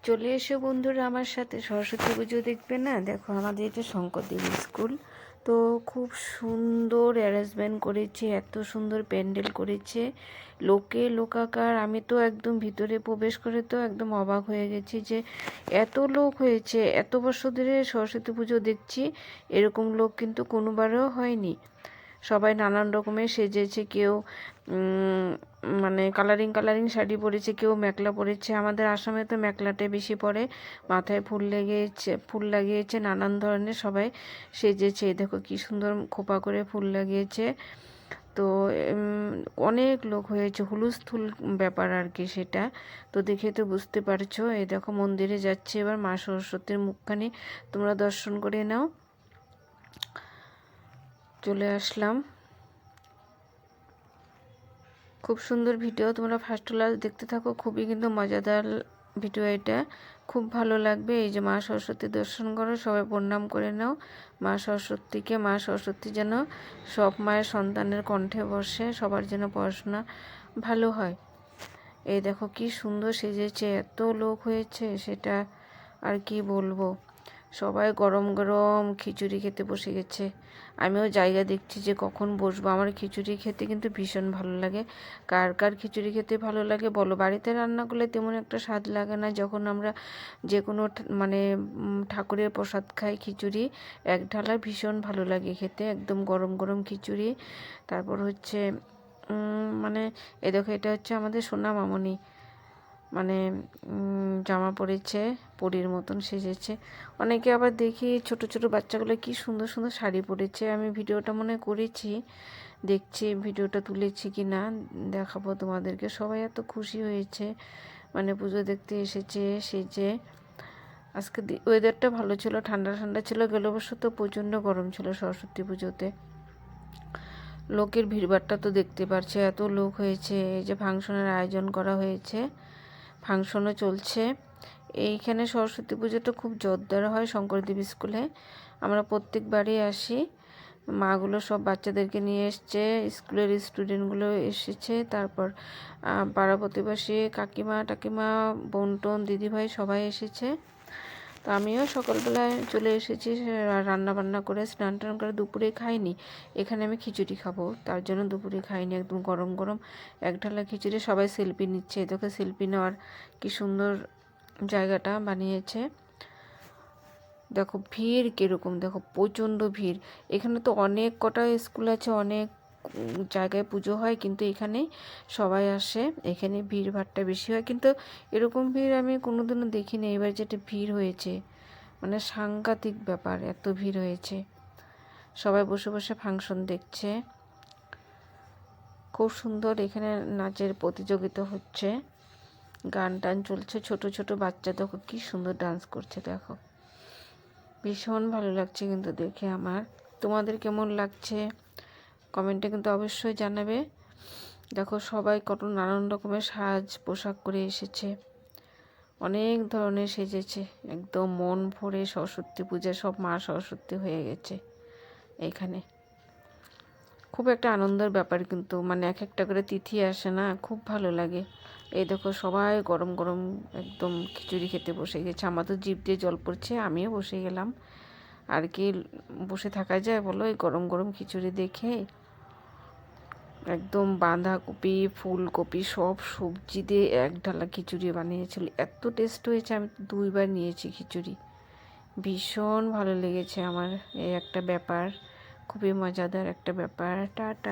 চলে এসো বন্ধুরা আমার সাথে সরস্বতী পুজো দেখবে না। দেখো আমাদের এটা শঙ্করদেব স্কুল, তো খুব সুন্দর অ্যারেঞ্জমেন্ট করেছে, এত সুন্দর প্যান্ডেল করেছে, লোকে লোকাকার। আমি তো একদম ভিতরে প্রবেশ করে তো একদম অবাক হয়ে গেছি যে এত লোক হয়েছে। এত বছর ধরে সরস্বতী পুজো দেখছি, এরকম লোক কিন্তু কোনোবারও হয়নি। সবাই নানান রকমের সেজেছে, কেউ মানে কালারিং কালারিং শাড়ি পরেছে, কেউ মেখলা পরেছে। আমাদের আসামে তো মেখলাটাই বেশি পরে, মাথায় ফুল লাগিয়েছে নানান ধরনের, সবাই সেজেছে। দেখো কি সুন্দর খোপা করে ফুল লাগিয়েছে। তো অনেক লোক হয়েছে, হুলস্থুল ব্যাপার আর কি সেটা। তো দেখে তো বুঝতে পারছো। এই দেখো মন্দিরে যাচ্ছে এবার, মা সরস্বতীর মুখখানি তোমরা দর্শন করে নাও। চলে আসলাম। খুব সুন্দর ভিডিও, তোমরা ফার্স্ট টু লাস্ট দেখতে থাকো, খুবই কিন্তু মজাদার ভিডিও এটা, খুব ভালো লাগবে। এই যে মা সরস্বতী দর্শন করো, সবাই প্রণাম করে নাও মা সরস্বতীকে। মা সরস্বতী যেন সব মায়ের সন্তানের কণ্ঠে বসে, সবার যেন পড়াশোনা ভালো হয়। এই দেখো কি সুন্দর সেজেছে, এত লোক হয়েছে সেটা আর কি বলবো। সবাই গরম গরম খিচুড়ি খেতে বসে গেছে। আমিও জায়গা দেখছি যে কখন বসবো। আমার খিচুড়ি খেতে কিন্তু ভীষণ ভালো লাগে। কার কার খিচুড়ি খেতে ভালো লাগে বলো। বাড়িতে রান্না করলে তেমন একটা স্বাদ লাগে না, যখন আমরা যে কোনো মানে ঠাকুরের প্রসাদ খাই খিচুড়ি এক ঢালা, ভীষণ ভালো লাগে খেতে, একদম গরম গরম খিচুড়ি। তারপর হচ্ছে মানে এ দেখো, এটা হচ্ছে আমাদের সোনা মামনি, মানে জামা পরেছে, পরীর মতন সেজেছে। অনেকে আবার দেখি ছোট ছোট বাচ্চাগুলো কি সুন্দর সুন্দর শাড়ি পরেছে। আমি ভিডিওটা মনে করেছি, দেখছি ভিডিওটা তুলেছি কি না, দেখাবো তোমাদেরকে। সবাই এত খুশি হয়েছে, মানে পুজো দেখতে এসেছে সেজে। আজকে ওয়েদারটা ভালো ছিল, ঠান্ডা ঠান্ডা ছিল। গেল বছর তো প্রচণ্ড গরম ছিল সরস্বতী পুজোতে। লোকের ভিড়ভাট্টা তো দেখতে পারছে, এত লোক হয়েছে। এই যে ফাংশনের আয়োজন করা হয়েছে, ফাংশনও চলছে। এইখানে সরস্বতী পুজোটা খুব জোরদার হয় শঙ্করদেব স্কুলে। আমরা প্রত্যেকবারই আসি। মাগুলো সব বাচ্চাদেরকে নিয়ে এসছে, স্কুলের স্টুডেন্টগুলো এসেছে, তারপর পাড়া প্রতিবেশী কাকিমা টাকিমা, বোন টোন দিদিভাই সবাই এসেছে। তো আমিও সকালবেলায় চলে এসেছি রান্না বান্না করে, স্নান টান করে। দুপুরে খাইনি, এখানে আমি খিচুড়ি খাবো, তার জন্য দুপুরে খাইনি। একদম গরম গরম এক ঢালা খিচুড়ি। সবাই সেলফি নিচ্ছে, এদেরকে সেলফি নেওয়ার কি সুন্দর জায়গাটা বানিয়েছে। দেখো ভিড় কীরকম, দেখো প্রচণ্ড ভিড়। এখানে তো অনেক কটা স্কুল আছে, অনেক জায়গায় পুজো হয়, কিন্তু এখানে সবাই আসে, এখানে ভিড় ভাড়টা বেশি হয়। কিন্তু এরকম ভিড় আমি কোনোদিনও দেখিনি। এবার যেটা ভিড় হয়েছে, মানে সাংঘাতিক ব্যাপার, এত ভিড় হয়েছে। সবাই বসে বসে ফাংশন দেখছে, খুব সুন্দর। এখানে নাচের প্রতিযোগিতা হচ্ছে, গান টান চলছে। ছোট ছোট বাচ্চা দেখো কি সুন্দর ডান্স করছে, দেখো ভীষণ ভালো লাগছে কিন্তু দেখে আমার। তোমাদের কেমন লাগছে কমেন্টে কিন্তু অবশ্যই জানাবে। দেখো সবাই কত নানান রকমের সাজ পোশাক করে এসেছে, অনেক ধরনের সেজেছে, একদম মন ভরে সরস্বতী পূজা, সব মা সরস্বতী হয়ে গেছে এইখানে। খুব একটা আনন্দের ব্যাপার কিন্তু, মানে এক একটা করে তিথি আসে না, খুব ভালো লাগে। এই দেখো সবাই গরম গরম একদম খিচুড়ি খেতে বসে গেছে। আমার তো জিভ দিয়ে জল পড়ছে, আমিও বসে গেলাম। আর কি বসে থাকা যায় বলো এই গরম গরম খিচুড়ি দেখে। একদম বাঁধাকপি ফুলকপি সব সবজি দিয়ে এক ঢালা খিচুড়ি বানিয়েছিল, এত টেস্ট হয়েছে। আমি 2বার নিয়েছি খিচুড়ি, ভীষণ ভালো লেগেছে আমার। এই একটা ব্যাপার, খুবই মজাদার একটা ব্যাপার। টাটা।